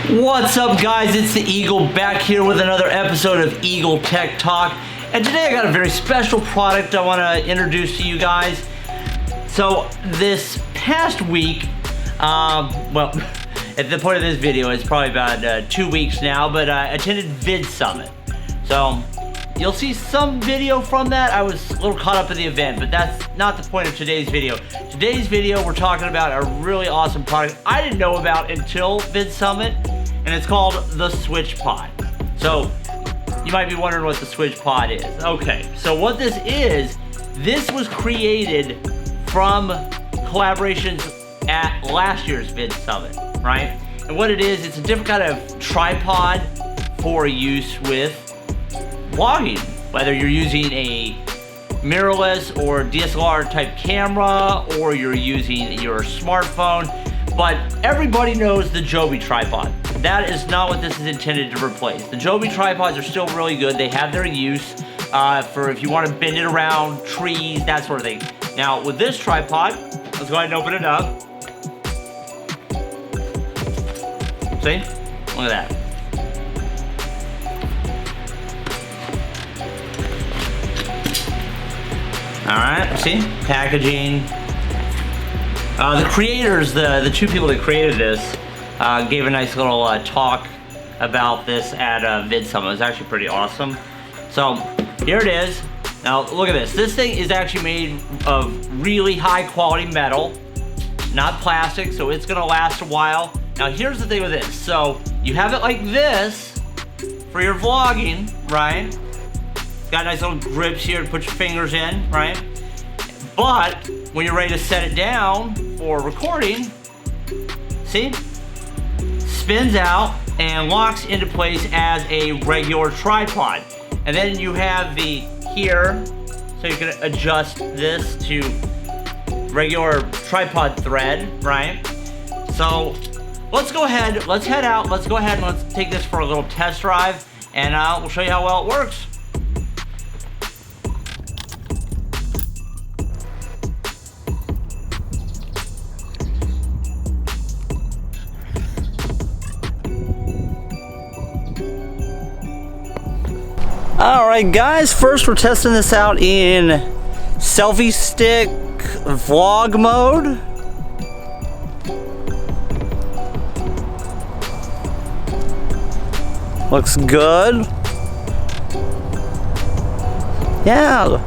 What's up, guys? It's the Eagle back here with another episode of EagleTechTalk, and today I got a very special product I want to introduce to you guys. So this past week, well, at the point of this video, it's probably about 2 weeks now, but I attended Vid Summit. So you'll see some video from that. I was a little caught up in the event, but that's not the point of today's video. Today's video, we're talking about a really awesome product I didn't know about until Vid Summit, and it's called the SwitchPod. So you might be wondering what the SwitchPod is. Okay, so what this was created from collaborations at last year's Vid Summit, right? And what it is, it's a different kind of tripod for use with vlogging, whether you're using a mirrorless or DSLR type camera, or you're using your smartphone. But everybody knows the JOBY tripod. That is not what this is intended to replace. The JOBY tripods are still really good. They have their use for if you want to bend it around trees, that sort of thing. Now with this tripod, let's go ahead and open it up. See? Look at that. Alright, see? Packaging. The creators, the two people that created this, gave a nice little talk about this at Vid Summit. It was actually pretty awesome. So, here it is. Now, look at this. This thing is actually made of really high quality metal, not plastic, so it's gonna last a while. Now, here's the thing with this. So, you have it like this for your vlogging, right? It's got nice little grips here to put your fingers in, right? But when you're ready to set it down for recording, see? Spins out and locks into place as a regular tripod. And then you have the here, so you can adjust this to regular tripod thread, right? So let's go ahead, let's head out, let's go ahead and let's take this for a little test drive, and we'll show you how well it works. Alright guys, first we're testing this out in selfie stick vlog mode. Looks good. Yeah.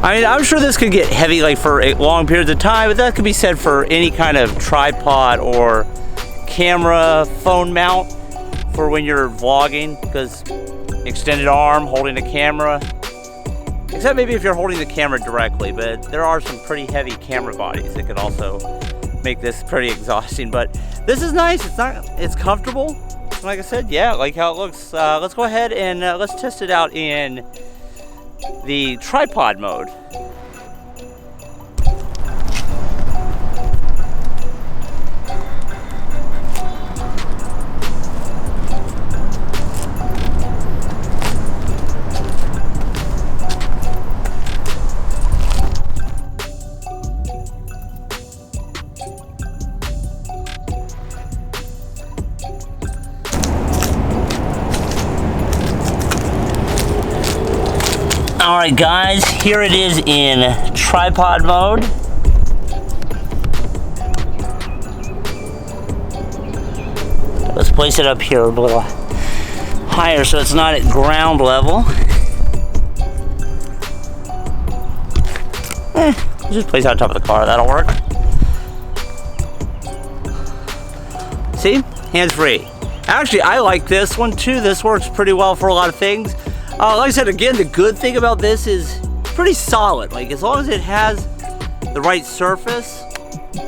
I mean, I'm sure this could get heavy like for long periods of time, but that could be said for any kind of tripod or camera phone mount for when you're vlogging, because extended arm holding the camera, except maybe if you're holding the camera directly, but there are some pretty heavy camera bodies that could also make this pretty exhausting. But this is nice. It's comfortable. Like I said, yeah, like how it looks. Let's go ahead and let's test it out in the tripod mode. Alright guys, here it is in tripod mode. Let's place it up here a little higher so it's not at ground level. Just place it on top of the car, that'll work. See? Hands free. Actually, I like this one too. This works pretty well for a lot of things. Like I said, again, the good thing about this is pretty solid. Like, as long as it has the right surface,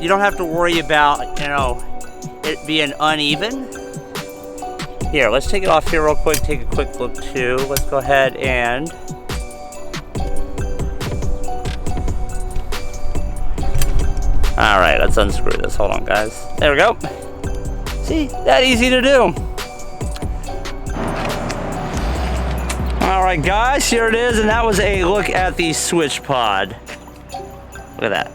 you don't have to worry about, you know, it being uneven. Here, let's take it off here real quick, take a quick look too. Let's go ahead and alright, let's unscrew this. Hold on, guys. There we go. See, that easy to do. right, guys, here it is, and that was a look at the SwitchPod. Look at that.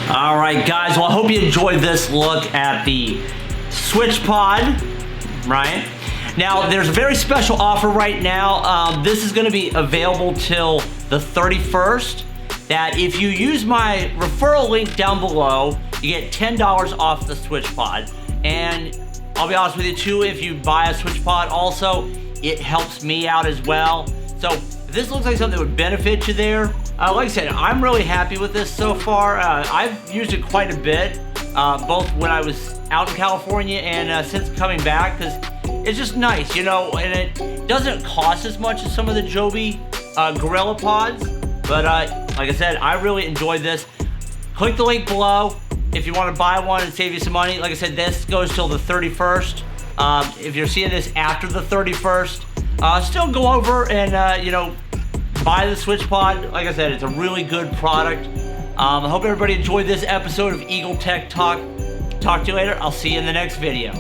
All right, guys, well, I hope you enjoyed this look at the SwitchPod, right? Now, there's a very special offer right now. This is gonna be available till the 31st. That if you use my referral link down below, you get $10 off the SwitchPod. And I'll be honest with you too, if you buy a SwitchPod also, it helps me out as well. So if this looks like something that would benefit you there, like I said, I'm really happy with this so far. I've used it quite a bit, both when I was out in California and since coming back, because it's just nice, you know, and it doesn't cost as much as some of the JOBY GorillaPods. But like I said, I really enjoyed this. Click the link below if you want to buy one and save you some money. Like I said, this goes till the 31st. If you're seeing this after the 31st, still go over and, you know, buy the SwitchPod. Like I said, it's a really good product. I hope everybody enjoyed this episode of Eagle Tech Talk. Talk to you later. I'll see you in the next video.